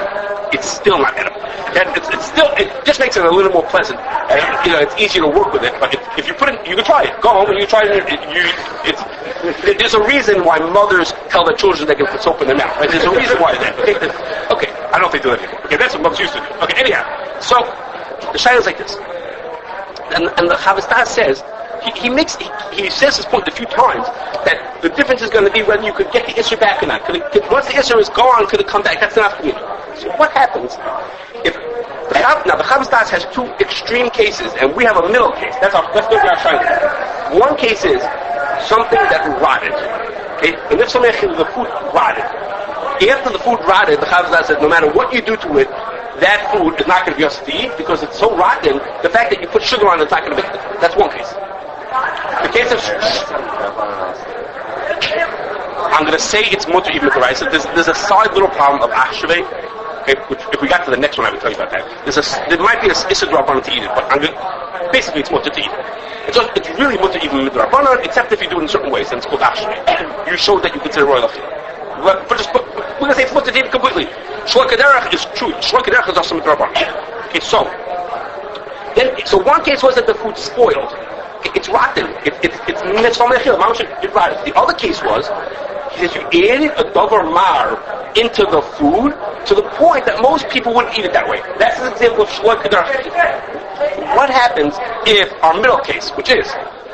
it's still not edible. It just makes it a little more pleasant. It's easier to work with it. But if you put it, you can try it. Go home and you try it. There's a reason why mothers tell their children they can put soap in their mouth. Right? There's a reason why that. Okay, I don't think they do that anymore. Okay, that's what mothers used to do. Okay, anyhow, so the shayla is like this, and the Chavos Das says. He says this point a few times, that the difference is going to be whether you could get the Isser back or not. Once the Isser is gone, could it come back? That's not community. So what happens if the Chavos Das has two extreme cases, and we have a middle case. Let's go to our shayla. One case is something that rotted. Okay, and if the food rotted. After the food rotted, the Chavos Das said, no matter what you do to it, that food is not going to be yours to eat because it's so rotten. The fact that you put sugar on it is not going to make it. That's one case. The case of I'm going to say it's mutter even with the rice. There's a side little problem of achshave. Okay, which if we got to the next one, I would tell you about that. There might be a issa drabanan to eat it, but basically it's mutter to eat it. It's really mutter even with the drabanan, except if you do it in certain ways, and it's called achshave. You showed that you consider royal achila. We're going to say it's mutter to eat it completely. Shloi kederach is true. Shloi kederach is also with drabanan. Okay, so one case was that the food spoiled. It's rotten. It's nifsal me'achila. It's rotten. The other case was, he says, you added a davar mar into the food to the point that most people wouldn't eat it that way. That's an example of shloi kedar. What happens if our middle case, which is,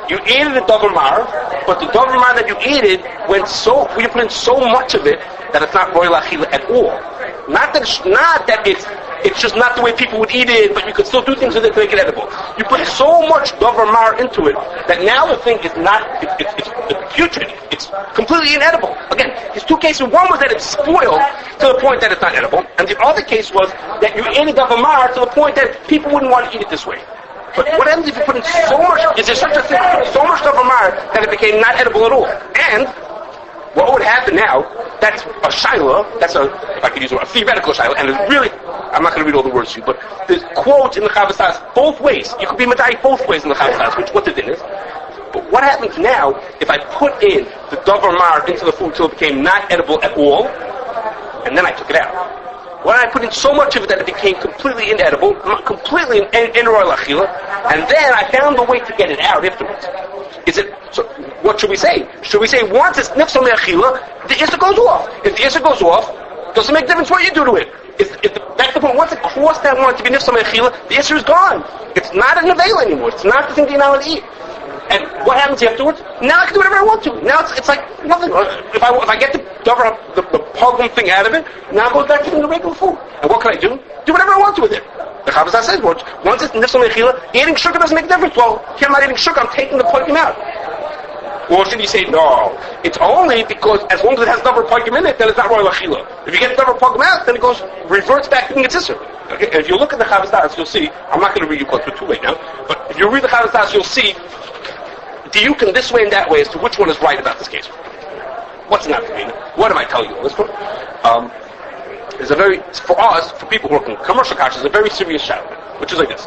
you added a davar mar, but the davar mar that you added you put in so much of it that it's not royal achila at all. Not that it's just not the way people would eat it, but you could still do things with it to make it edible. You put so much davar mar into it that now the thing is it's putrid. It's completely inedible. Again, there's two cases. One was that it's spoiled to the point that it's not edible, and the other case was that you added davar mar to the point that people wouldn't want to eat it this way. But what happens if you put in so much? Is there such a thing? So much davar mar that it became not edible at all? And what would happen now? That's a shayla. That's if I could use a theoretical shayla, and it's really. I'm not going to read all the words to you, but there's quotes in the Chavos Das both ways. You could be medayik both ways in the Chavos Das, which what the din is. But what happens now if I put in the davar mar into the food till it became not edible at all, and then I took it out? When I put in so much of it that it became completely inedible, completely in royal achila, and then I found a way to get it out afterwards. So what should we say? Should we say once it's nifsal me'achila, the Isser goes off? If the Isser goes off, doesn't make a difference what you do to it. That's the point. Once it crossed that line to be nifsal me'achila, the issue is gone. It's not an avail anymore. It's not the thing that you're not allowed to eat. And what happens afterwards? Now I can do whatever I want to. Now it's like nothing. If I get the pogrom thing out of it, now it goes back to the regular food. And what can I do? Do whatever I want to with it. The Chavaz says, once it's nifsal me'achila, eating sugar doesn't make a difference. Well, here I'm not eating sugar, I'm taking the pogrom out. Or should you say, no, it's only because as long as it has double pogrom in it, then it's not royal achila. If you get double pogrom out, then it reverts back to being its sister. Okay? And if you look at the Chavaz Das, you'll see, I'm not going to read you quotes for too late now, but if you read the Chavaz Das, you'll see diuk in this way and that way as to which one is right about this case. What's not to mean? What am I telling you on this one? Is a very, for us, for people working commercial kashrus, is a very serious shadow, which is like this.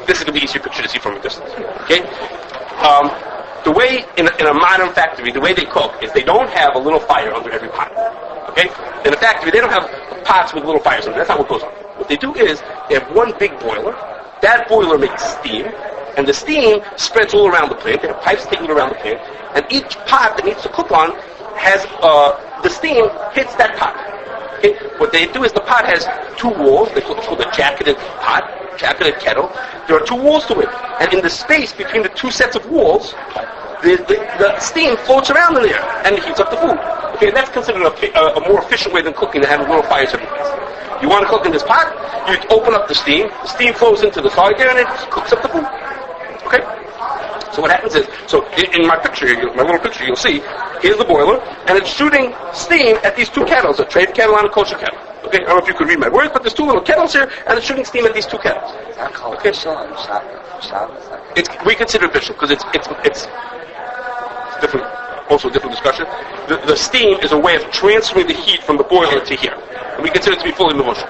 This is going to be easier picture to see from a distance. Okay? The way, in a modern factory, the way they cook is they don't have a little fire under every pot. Okay? In a factory, they don't have pots with little fires under. That's not what goes on. What they do is, they have one big boiler. That boiler makes steam, and the steam spreads all around the plant. They have pipes taking it around the plant, and each pot that needs to cook on has, the steam hits that pot. Okay? What they do is the pot has two walls. It's called a jacketed pot, jacketed kettle. There are two walls to it, and in the space between the two sets of walls, the steam floats around in there and it heats up the food. Okay, and that's considered a more efficient way than cooking, to have little fires every place. You want to cook in this pot, you open up the steam flows into the side there, and it cooks up the food. Okay? So what happens is, in my picture here, my little picture, you'll see, here's the boiler, and it's shooting steam at these two kettles, a treif kettle and a kosher kettle. Okay, I don't know if you could read my words, but there's two little kettles here, and it's shooting steam at these two kettles. Is that called official and Shabbos? We consider it official because it's different. Also a different discussion. The steam is a way of transferring the heat from the boiler to here, and we consider it to be fully mevushal.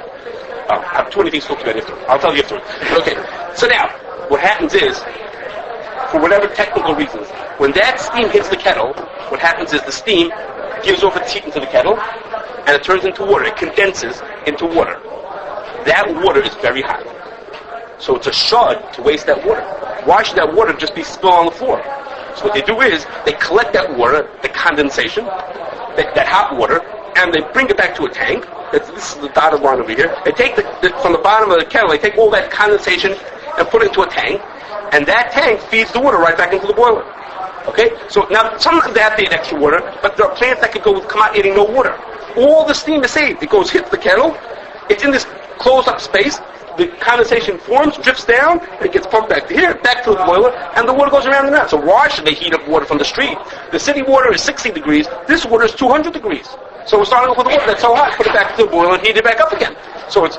I have too many things to talk about after. I'll tell you afterwards. Okay, so now what happens is, for whatever technical reasons, when that steam hits the kettle, what happens is the steam gives off its heat into the kettle, and it turns into water. It condenses into water. That water is very hot. So it's a shud to waste that water. Why should that water just be spilled on the floor? So what they do is, they collect that water, the condensation, that hot water, and they bring it back to a tank. This is the dotted line over here. They take from the bottom of the kettle, they take all that condensation and put it into a tank, and that tank feeds the water right back into the boiler. Okay? So now, sometimes they have to eat extra water, but there are plants that could come out eating no water. All the steam is saved. It hits the kettle, it's in this closed up space, the condensation forms, drifts down, and it gets pumped back to here, back to the boiler, and the water goes around and around. So why should they heat up water from the street? The city water is 60 degrees, this water is 200 degrees. So we're starting off with the water that's so hot, put it back to the boiler and heat it back up again. So it's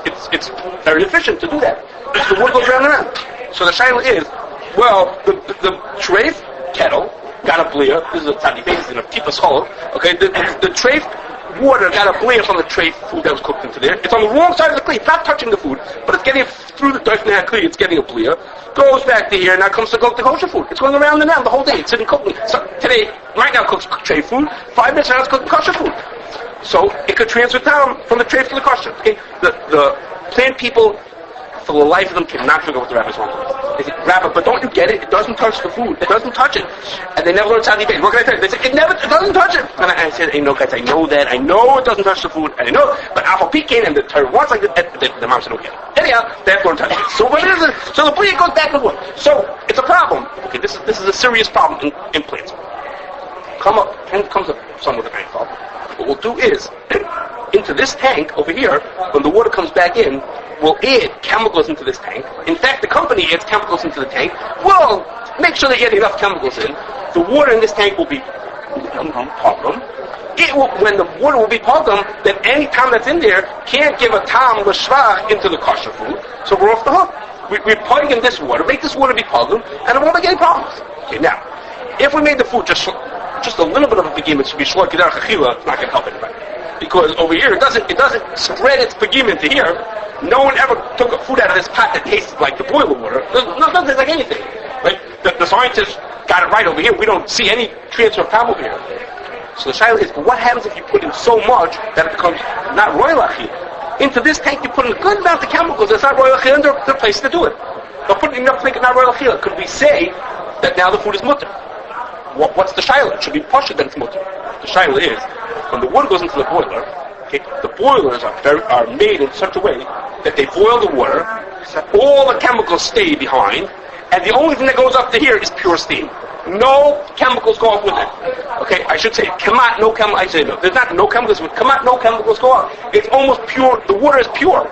very efficient to do that. The water goes around and around. So the shaila is, well, the treif kettle got a bliya. This is a tzadi base in a tipas hole. Okay, the treif water got a bliya from the treif food that was cooked into there. It's on the wrong side of the kli. It's not touching the food, but it's getting it through the doifnei kli. It's getting a bliya. Goes back to here, and now comes to cook the kosher food. It's going around and around the whole day. It's sitting cooking. So today, right now, cooks treif food. 5 minutes now, it's cooking kosher food. So it could transfer down from the treif to the kosher. Okay, the plant people, for the life of them, cannot figure out what the rabbis want. They say, Rabbi, but don't you get it? It doesn't touch the food. It doesn't touch it. And they never learn tzadi base. What can I tell you? They say, it doesn't touch it. And I said, no, guys, I know that. I know it doesn't touch the food. I know. But Alpha Pekin and the Torah wants like the mom said, okay. Anyhow, they have to learn touch it. So what is it? So the bliya goes back and forth. So it's a problem. Okay, this is a serious problem in plants. Comes up some with a tank problem. What we'll do is, into this tank over here, when the water comes back in, we'll add chemicals into this tank. In fact, the company adds chemicals into the tank. We'll make sure they get enough chemicals in. The water in this tank will be pogrom. When the water will be pogrom, then any tam that's in there can't give a tam l'shva into the kosher food. So we're off the hook. We're putting in this water, make this water be pogrom, and it won't make any problems. Okay, now, if we made the food just a little bit of a pegimah, it should be shloik kedar chachila, it's not going to help anybody. Because over here, it doesn't spread its pegimah into here. No one ever took a food out of this pot that tasted like the boiler water. Doesn't taste like anything. Right? The scientists got it right over here. We don't see any transfer of tam over here. So the shaila is, but what happens if you put in so much that it becomes not royal achila? Into this tank, you put in a good amount of chemicals that's not royal achila, and there are places to do it. But put in enough to make it not royal achila. Could we say that now the food is mutter? What's the shaila? It should be posher than it's mutter. The shaila is, when the water goes into the boiler, Okay? The boilers are made in such a way that they boil the water, all the chemicals stay behind, and the only thing that goes up to here is pure steam. No chemicals go up with it. Okay, I should say, kamat, no chemicals. I say no. There's not no chemicals with kamat, no chemicals go up. It's almost pure. The water is pure.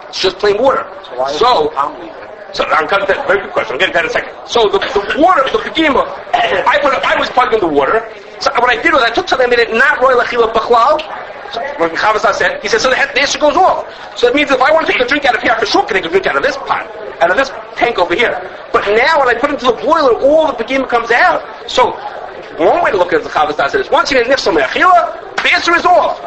It's just plain water. So I'm coming to that. Very good question. I'm getting to that in a second. So the water, the Pegimah, I was plugged in the water. So what I did was I took something and made it not royal achila b'chlal. So when Chavasah said, he said, so the issue goes off. So it means if I want to take a drink out of here, I for sure can take a drink out of this pot, out of this tank over here. But now when I put it into the boiler, all the Pegimah comes out. So one way to look at it, the Chavasah said is, once you get nifsal me'achila, the issue is off.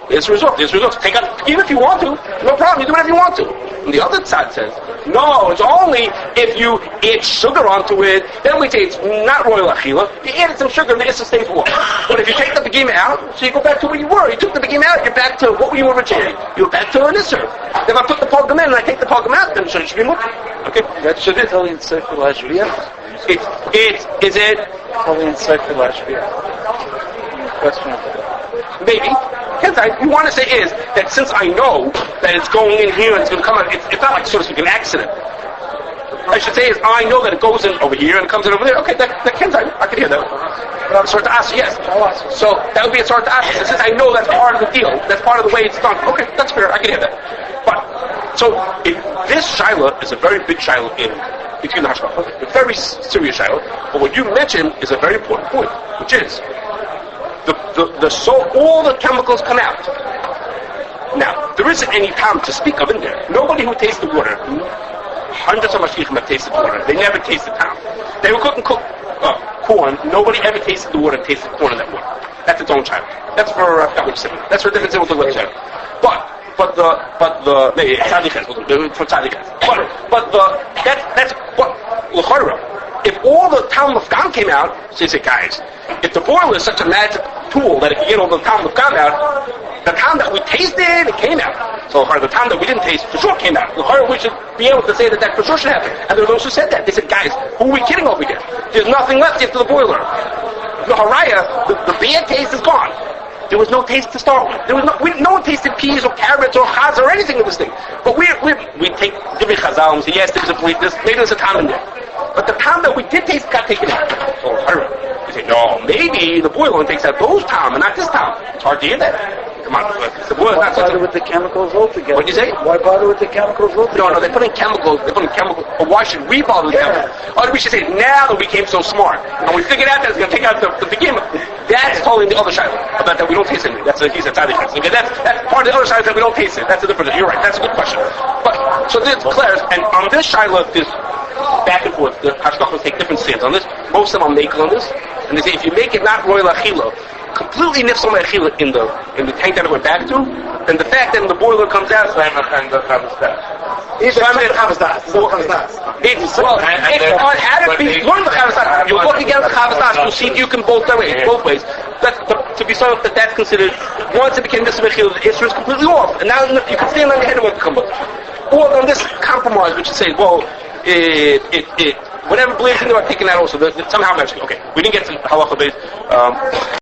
The issue is off. The issue is off. Take out the Pegimah if you want to. No problem. You do whatever you want to. And the other side says, no, it's only if you add sugar onto it, then we say it's not royal achila. You added some sugar and the issue stays warm. But if you take the Pegimah out, so you go back to where you were. You took the Pegimah out, you're back to what were you originally? You're back to an issue. If I put the Pegimah in and I take the Pegimah out, then it should be moving. Okay? That should be totally in circle Ashviyah. Is it? Totally in circle Ashviyah. Question of that. Maybe. Hence, we want to say is that since I know that it's going in here and it's going to come out, it's not like, so to speak, an accident. I should say is I know that it goes in over here and it comes in over there. Okay, that can I can hear that. Sort of ask, yes. So that would be a sort of ask. Since I know that's part of the deal, that's part of the way it's done. Okay, that's fair. I can hear that. But so if this shiloh is a very big shiloh in between the hashkafa, a very serious shiloh. But what you mentioned is a very important point, which is all the chemicals come out. Now, there isn't any time to speak of in there. Nobody who tastes the water, hundreds of mashgichim have tasted the water. They never tasted time. They were cooking corn. Nobody ever tasted the water and tasted corn in that water. That's its own child. That's for that's for a different thing with the web child. But that's what l'chorah. If all the Ta'am Lifgam came out, so you say, guys, if the boiler is such a magic tool that it can get all the Ta'am Lifgam out, the time that we tasted, it came out. So the time that we didn't taste, for sure came out. We should be able to say that for sure should happen. And there were those who said that. They said, guys, who are we kidding over here? There's nothing left after the boiler. The haraya, the bad taste is gone. There was no taste to start with. No one tasted peas or carrots or chaz or anything in this thing. But we take different chazal and say, yes, maybe there's a time in there. But the time that we did taste got taken out. So you say, no, maybe the boiler only takes out those time and not this time. It's hard to hear that. Come on, the boiler not such bother with the chemicals altogether? What did you say? Why bother with the chemicals altogether? No, they put in chemicals. But why should we bother with chemicals? Or we should say, now that we became so smart and we figured out that it's going to take out the Pegimah. That's totally the other side about that we don't taste anything. That's he's a tzaddik. Okay, that's part of the other side that we don't taste it. That's the difference. You're right. That's a good question. But so this declares, and on this shiloh, this back and forth, the hashkachos take different stands on this. Most of them are makel on this, and they say if you make it not royal achila, completely nifsal me'achila in the tank that it went back to, then the fact that the boiler comes out. Well, learn the Chavasah. You'll look again at the Chavasah. You'll see you can both ways. That's to be sort of that's considered. Once it became nifsal me'achila, the issue is completely off, and now you can stand on your head and come up. Or on this compromise, which is saying, well, whatever believes in there are taken out also. Somehow, okay, we didn't get to halacha base.